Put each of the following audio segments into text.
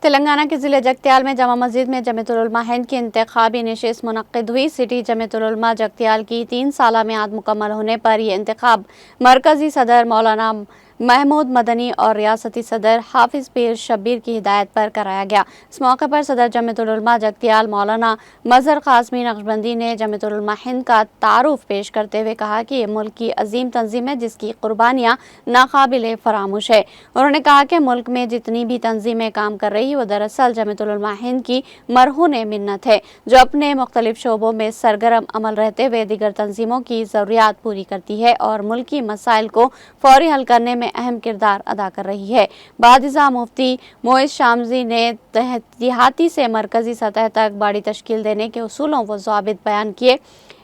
تلنگانہ کے ضلع جگتیال میں جامع مسجد میں جمعیت العلماء ہند کی انتخابی نشست منعقد ہوئی۔ سٹی جمعیت العلماء جگتیال کی 3 سالہ میعاد مکمل ہونے پر یہ انتخاب مرکزی صدر مولانا محمود مدنی اور ریاستی صدر حافظ پیر شبیر کی ہدایت پر کرایا گیا۔ اس موقع پر صدر جمعیت العلماء جگتیال مولانا مظہر قاسمی نقشبندی نے جمعیت العلماء ہند کا تعارف پیش کرتے ہوئے کہا کہ یہ ملک کی عظیم تنظیم ہے جس کی قربانیاں ناقابل فراموش ہے۔ انہوں نے کہا کہ ملک میں جتنی بھی تنظیمیں کام کر رہی وہ دراصل جمعیت العلماء ہند کی مرہون منت ہے، جو اپنے مختلف شعبوں میں سرگرم عمل رہتے ہوئے دیگر تنظیموں کی ضروریات پوری کرتی ہے اور ملکی مسائل کو فوری حل کرنے میں اہم کردار ادا کر رہی ہے۔ بعد ازاں مفتی معز شامزی نے دیہاتی سے مرکزی سطح تک باڑی تشکیل دینے کے اصولوں و ضوابط بیان کیے۔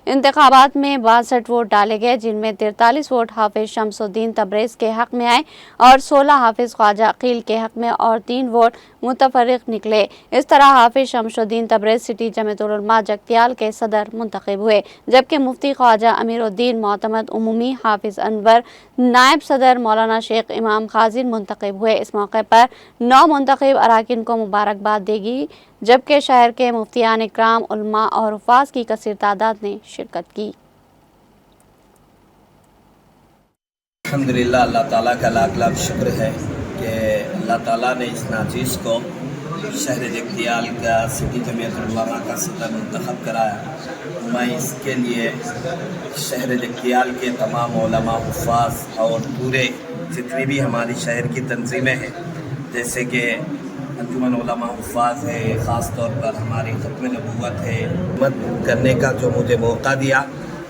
انتخابات میں 62 ووٹ ڈالے گئے، جن میں 43 ووٹ حافظ شمس الدین تبریز کے حق میں آئے اور 16 حافظ خواجہ عقیل کے حق میں اور 3 ووٹ متفرق نکلے۔ اس طرح حافظ شمس الدین تبریز سٹی جمعیت العلماء جگتیال کے صدر منتخب ہوئے، جبکہ مفتی خواجہ امیر الدین معتمد عمومی حافظ انور نائب صدر مولانا شیخ امام خازن منتخب ہوئے۔ اس موقع پر 9 منتخب اراکین کو مبارکباد دی گئی، جبکہ شہر کے مفتیان اکرام، علماء اور حفاظ کی کثیر تعداد نے شرکت کی۔ الحمدللہ اللہ تعالیٰ کا لاکھ لاکھ شکر ہے کہ اللہ تعالیٰ نے اس ناچیز کو شہر جگتیال کا سٹی جمعیت العلماء کا صدر منتخب کرایا۔ میں اس کے لیے شہر جگتیال کے تمام علماء، حفاظ اور پورے جتنی بھی ہماری شہر کی تنظیمیں ہیں، جیسے کہ انجمن علماء حفاظ ہے، خاص طور پر ہماری ختم نبوت ہے، خدمت کرنے کا جو مجھے موقع دیا،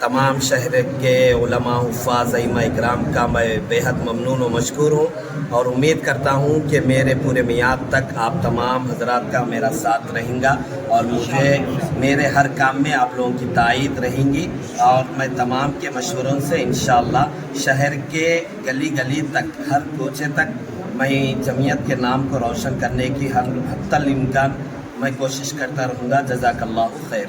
تمام شہر کے علماء، حفاظ، ائمہ اکرام کا میں بے حد ممنون و مشکور ہوں اور امید کرتا ہوں کہ میرے پورے میعاد تک آپ تمام حضرات کا میرا ساتھ رہیں گا اور مجھے میرے ہر کام میں آپ لوگوں کی تائید رہیں گی، اور میں تمام کے مشوروں سے انشاءاللہ شہر کے گلی گلی تک، ہر کوچے تک میں جمعیت کے نام کو روشن کرنے کی ہر حتی الامکان میں کوشش کرتا رہوں گا۔ جزاک اللہ خیر۔